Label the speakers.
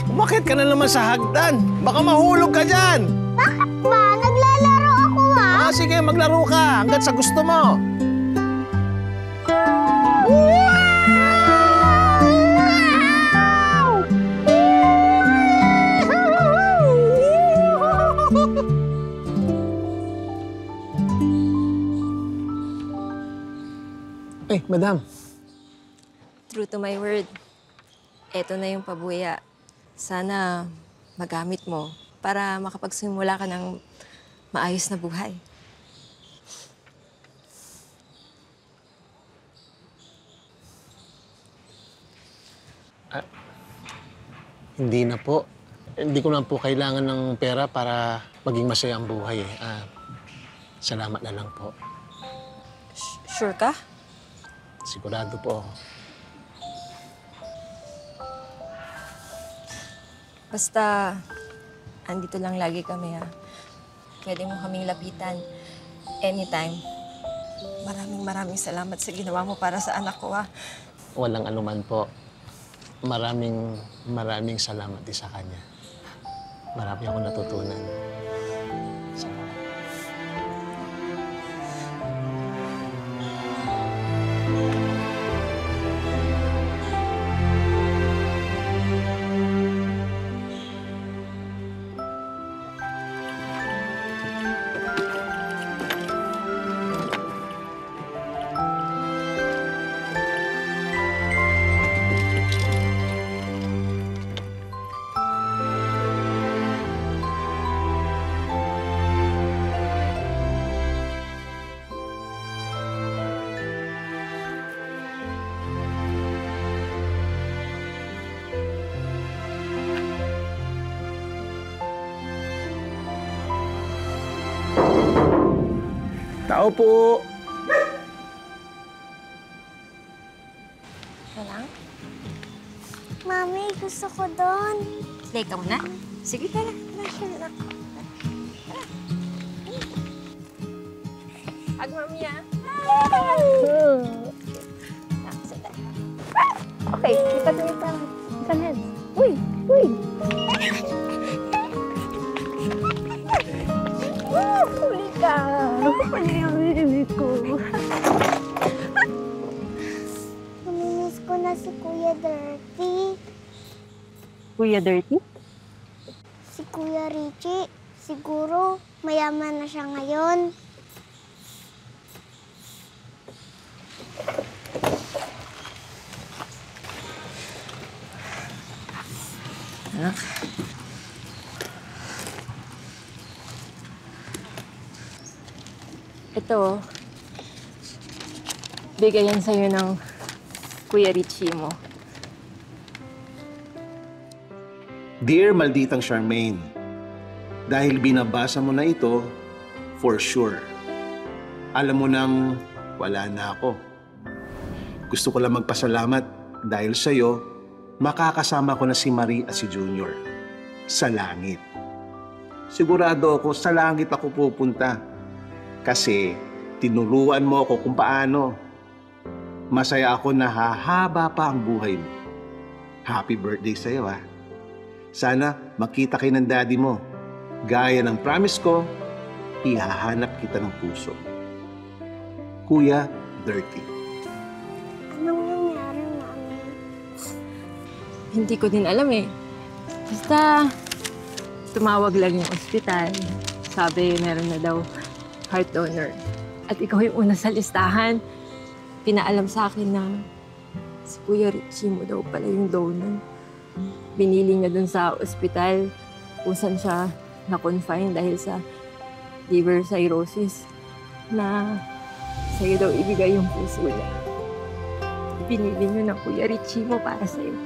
Speaker 1: Umakit ka na naman sa hagdan. Baka mahulog ka dyan.
Speaker 2: Bakit ba? Naglalaro ako
Speaker 1: Ah, sige, maglaro ka hanggat sa gusto mo.
Speaker 3: Ay, madam.
Speaker 4: True to my word, eto na yung pabuya. Sana magamit mo para makapagsimula ka ng maayos na buhay.
Speaker 3: Hindi na po. Hindi ko lang po kailangan ng pera para maging masaya ang buhay eh. Salamat na lang po.
Speaker 4: Sure ka?
Speaker 3: Sigurado po ako.
Speaker 4: Basta, andito lang lagi kami, ha? Pwede mo kaming lapitan anytime. Maraming salamat sa ginawa mo para sa anak ko, ha?
Speaker 3: Walang anuman po. Maraming salamat din sa kanya. Marami akong natutunan. Salamat.
Speaker 1: Tao po.
Speaker 4: Ito lang?
Speaker 2: Mami, gusto ko doon.
Speaker 4: Stay ka muna. Sige, tara. Tara, anak. Tara. Hug, mami, ha?
Speaker 2: Okay, lipat mo isang head. Uy! Uy! Huli ka! Huli ang baby ko. Namimiss ko na si Kuya Dirty.
Speaker 4: Kuya Dirty?
Speaker 2: Si Kuya Richie. Siguro, mayaman na siya ngayon.
Speaker 4: Anak. Ito, bigay yan sa'yo ng Kuya Richie mo.
Speaker 1: Dear Malditang Charmaine, dahil binabasa mo na ito, for sure, alam mo nang wala na ako. Gusto ko lang magpasalamat dahil sa'yo, makakasama ko na si Marie at si Junior sa langit. Sigurado ako sa langit ako pupunta kasi tinuruan mo ako kung paano. Masaya ako na hahaba pa ang buhay mo. Happy birthday sa'yo, ha? Sana makita kayo ng daddy mo. Gaya ng promise ko, ihahanap kita ng puso. Kuya Dirty.
Speaker 2: Anong nangyari, Mami?
Speaker 4: Hindi ko din alam eh. Basta, tumawag lang yung ospital. Sabi, meron na daw heart donor. At ikaw yung una sa listahan. Pinaalam sa akin na si Kuya Richie mo daw pala yung donor. Binili niya dun sa ospital kung saan siya na-confine dahil sa liver cirrhosis na sa'yo daw ibigay yung puso niya. Pinili niyo ng Kuya Richie mo para sa'yo.